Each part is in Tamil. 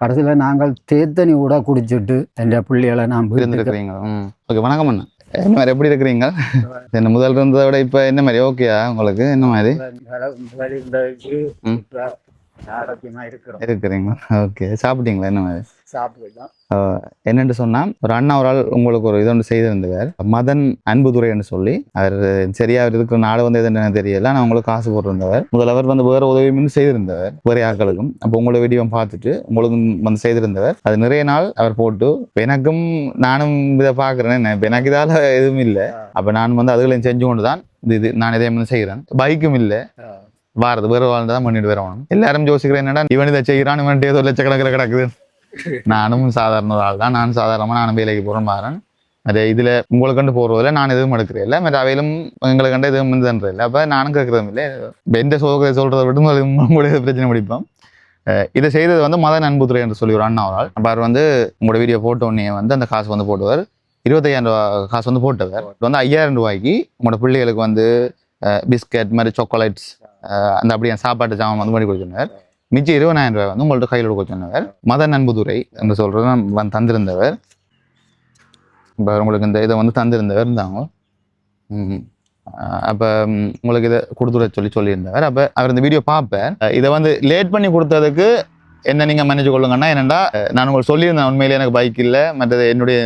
கடைசியில் நாங்கள் தேத்தனி கூட குடிச்சிட்டு என் பிள்ளைகளை நான் இருந்துருக்கிறீங்க. ஓகே, வணக்கம் அண்ணா. என்ன மாதிரி எப்படி இருக்கிறீங்க? என்ன முதல் இருந்ததை விட இப்போ என்ன மாதிரி ஓகேயா உங்களுக்கு? என்ன மாதிரி இருக்கிறீங்க? ஓகே, சாப்பிட்டீங்களா? என்ன மாதிரி சாப்பிட்டுதான் என்னென்று சொன்னால், ஒரு அண்ணா ஒரு ஆள் உங்களுக்கு ஒரு இது ஒன்று செய்திருந்தவர், மதன் அன்புதுரைன்னு சொல்லி. அவர் சரியா அவர் இருக்கிற நாடு வந்து எதுன்னு தெரியல, நான் உங்களுக்கு காசு போட்டிருந்தவர். முதல்வர் வந்து வேற உதவியும் செய்திருந்தவர் வேற ஆட்களுக்கும். அப்போ உங்களோட வீடியோ பார்த்துட்டு உங்களுக்கும் வந்து செய்திருந்தவர். அது நிறைய நாள் அவர் போட்டு எனக்கும் நானும் இதை பார்க்குறேன். இப்போ எனக்கு இதால எதுவும் இல்லை. அப்போ நான் வந்து அதுகளையும் செஞ்சு கொண்டு தான் இது நான் இதே மாதிரி செய்கிறேன். பைக்கும் இல்லை, வாரது வேறு வாழ்ந்தான் பண்ணிட்டு வரணும். எல்லாரும் யோசிக்கிறேன், என்னடா இவன் இதை செய்கிறான், இவன்ட்டு ஏதோ லட்சக்கணக்கில் கிடக்குது. நானும் சாதாரண ஆள் தான். நான் சாதாரணமாக நானும் வேலைக்கு போகிறேன் பாருன். அது இதில் உங்களுக்கு கண்டு போகிறதில்ல, நான் எதுவும் எடுக்கிறேன் இல்லை, மற்ற அவையிலும் எங்களை கண்டு எதுவும் வந்துன்ற இல்லை. அப்போ நானும் கேட்குறதும் இல்லை. எந்த சொல்கிறத விட்டு உங்களுடைய பிரச்சனை முடிப்போம். இதை செய்தது வந்து மதன் அன்புத்துறை என்று சொல்லி ஒரு அண்ணா ஒரு ஆள். அப்போ அவர் வந்து உங்களோட வீடியோ போட்டோன்னே வந்து அந்த காசு வந்து போட்டுவார். 25,000 ரூபா காசு வந்து போட்டவர். வந்து 5,000 ரூபாய்க்கு உங்களோட பிள்ளைகளுக்கு வந்து பிஸ்கட் மாதிரி சாக்லேட்ஸ் அந்த அப்படியே சாப்பாட்டு சாமான் வந்து பண்ணி கொடுத்துருந்தார். மிச்சம் 20,000 ரூபாய் வந்து உங்கள்ட்ட கையில் கொடுக்க சொன்னவர் மதன் அன்புதுரை என்று சொல்றது தந்திருந்தவர். இப்போ உங்களுக்கு இந்த இதை வந்து தந்திருந்தவர் இருந்தாங்க. அப்போ உங்களுக்கு இதை கொடுத்துட சொல்லியிருந்தவர். அப்போ அவர் இந்த வீடியோ பார்ப்பேன். இதை வந்து லேட் பண்ணி கொடுத்ததுக்கு என்ன நீங்கள் மன்னிச்சு கொள்ளுங்கன்னா, என்னென்னா நான் உங்களுக்கு சொல்லியிருந்தேன், உண்மையிலே எனக்கு பைக் இல்லை, மற்றது என்னுடைய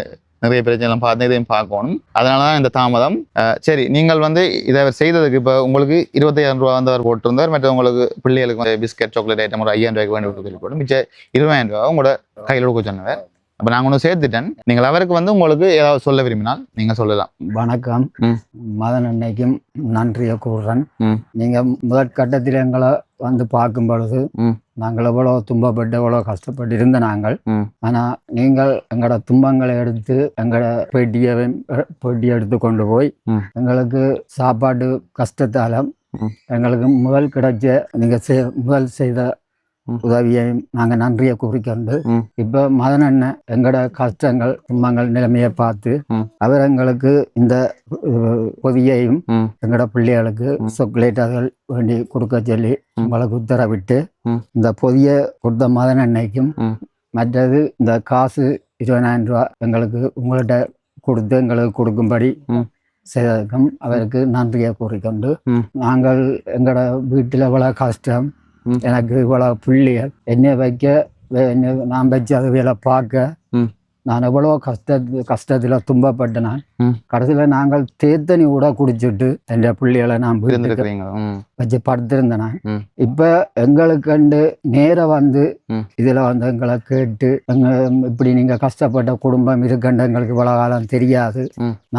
நிறைய பிரச்சனை எல்லாம் பார்த்து இதையும் பார்க்கணும். அதனால தான் இந்த தாமதம். சரி, நீங்கள் வந்து இதை செய்ததுக்கு இப்போ உங்களுக்கு 25,000 ரூபா வந்து அவர் போட்டிருந்தார். மற்ற உங்களுக்கு பிள்ளைகளுக்கு வந்து பிஸ்கட் சாக்லேட் ஐட்டம் ஒரு 5,000 ரூபாய்க்கு வேண்டி சொல்லி போட்டு மிச்சம் 20,000 ரூபா உங்களோட கையில் கொடுக்க சொன்னவர். அப்போ நாங்கள் ஒன்று சேர்த்துட்டேன். நீங்கள் அவருக்கு வந்து உங்களுக்கு ஏதாவது சொல்ல விரும்பினால் நீங்கள் சொல்லலாம். வணக்கம். மதன் அன்னைக்கும் நன்றியை கூறுறேன். நீங்கள் முதற்கட்டத்தில் எங்களை வந்து பார்க்கும் பொழுது நாங்கள் எவ்வளோ துன்பப்பட்டு எவ்வளோ கஷ்டப்பட்டு இருந்த நாங்கள். ஆனால் நீங்கள் எங்களோட துன்பங்களை எடுத்து எங்களோட பேட்டியை எடுத்து கொண்டு போய் எங்களுக்கு சாப்பாடு கஷ்டத்தாலும் எங்களுக்கு முதல் கிடைச்ச நீங்கள் முதல் செய்த உதவியையும் நாங்கள் நன்றியை கூறிக்கொண்டு இப்போ மதன் அண்ணன் எங்களோட கஷ்டங்கள் துன்பங்கள் நிலைமையை பார்த்து அவர் எங்களுக்கு இந்த பொதியையும் எங்களோட பிள்ளைகளுக்கு சாக்லேட்டுகள் வேண்டி கொடுக்க சொல்லி உங்களுக்கு உத்தரவிட்டு இந்த பொதியை கொடுத்த மதன் அன்னைக்கும் மற்றது இந்த காசு 20,000 ரூபா எங்களுக்கு உங்கள்கிட்ட கொடுத்து எங்களுக்கு கொடுக்கும்படி செய்ததுக்கும் அவருக்கு நன்றியை கூறிக்கொண்டு நாங்கள் எங்களோட வீட்டில் இவ்வளோ கஷ்டம், எனக்கு இவ்வளோ பிள்ளைகள் என்னை வைக்க நான் வச்சு அது வேலை பார்க்க நான் எவ்வளோ கஷ்டத்தில் துன்பப்பட்டேன். நான் கடைசியில் நாங்கள் தேத்தனி கூட குடிச்சிட்டு என் பிள்ளைகளை நான் வச்சு படுத்திருந்தேன். இப்போ எங்களுக்கு கண்டு நேரம் வந்து இதில் வந்து எங்களை கேட்டு இப்படி நீங்கள் கஷ்டப்பட்ட குடும்பம் இருக்கண்டு எங்களுக்கு இவ்வளோ காலம் தெரியாது,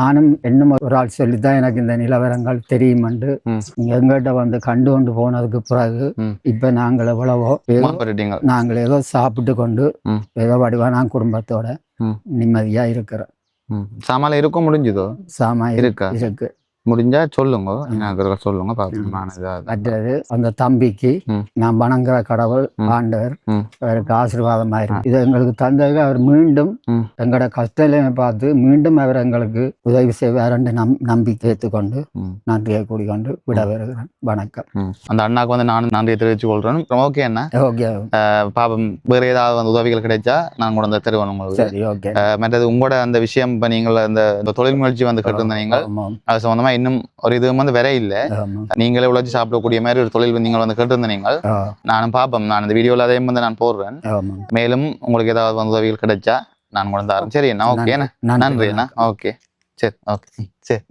நானும் இன்னும் ஒரு ஆள் சொல்லித்தான் எனக்கு இந்த நிலவரங்கள் தெரியுமென்று நீங்கள் எங்கள்கிட்ட வந்து கண்டு கொண்டு போனதுக்கு பிறகு இப்போ நாங்கள் எவ்வளவோ நாங்கள் ஏதோ சாப்பிட்டு கொண்டு ஏதோ வடிவான குடும்பத்தோட நிம்மதியா இருக்கிறேன். சாமான் இருக்க முடிஞ்சதோ? சாமான் இருக்கு. முடிஞ்சா சொல்லுங்க, சொல்லுங்க. மற்றது அந்த தம்பிக்கு நான் வணங்குற கடவுள் ஆண்டவர் அவருக்கு ஆசீர்வாதமா இருக்கு. இது எங்களுக்கு தந்தது அவர் மீண்டும் எங்களோட கஷ்டங்களை பார்த்து மீண்டும் அவர் எங்களுக்கு உதவி செய்வார் என்று நம்பிக்கை ஏற்றுக்கொண்டு நன்றியை கூடிக்கொண்டு விட வருகிறேன். வணக்கம். அந்த அண்ணாக்கு வந்து நானும் நன்றியை தெரிவிச்சு கொள்றேன். ஓகே அண்ணா, ஓகே. பாப்பம் வேற ஏதாவது வந்து உதவிகள் கிடைச்சா நான் கூட அந்த தருவேன் உங்களுக்கு. சரி, ஓகே. மற்றது உங்களோட அந்த விஷயம் இப்ப நீங்கள் அந்த தொழில் முயற்சி வந்து கட்டிருந்தீங்க, அது சம்பந்தமா இன்னும் ஒரு இது வந்து வேற இல்லை. நீங்களே உழைச்சி சாப்பிடக்கூடிய மாதிரி ஒரு தொழில் நீங்கள் வந்து கேட்டிருந்தீங்க. நானும் பார்ப்போம். நான் இந்த வீடியோவில் அதே வந்து நான் போடுறேன். மேலும் உங்களுக்கு ஏதாவது வந்து உதவிகள் கிடைச்சா நான் கொண்டு தரேன். சரி அண்ணா, ஓகே அண்ணா, நன்றி அண்ணா. ஓகே, சரி, ஓகே, சரி.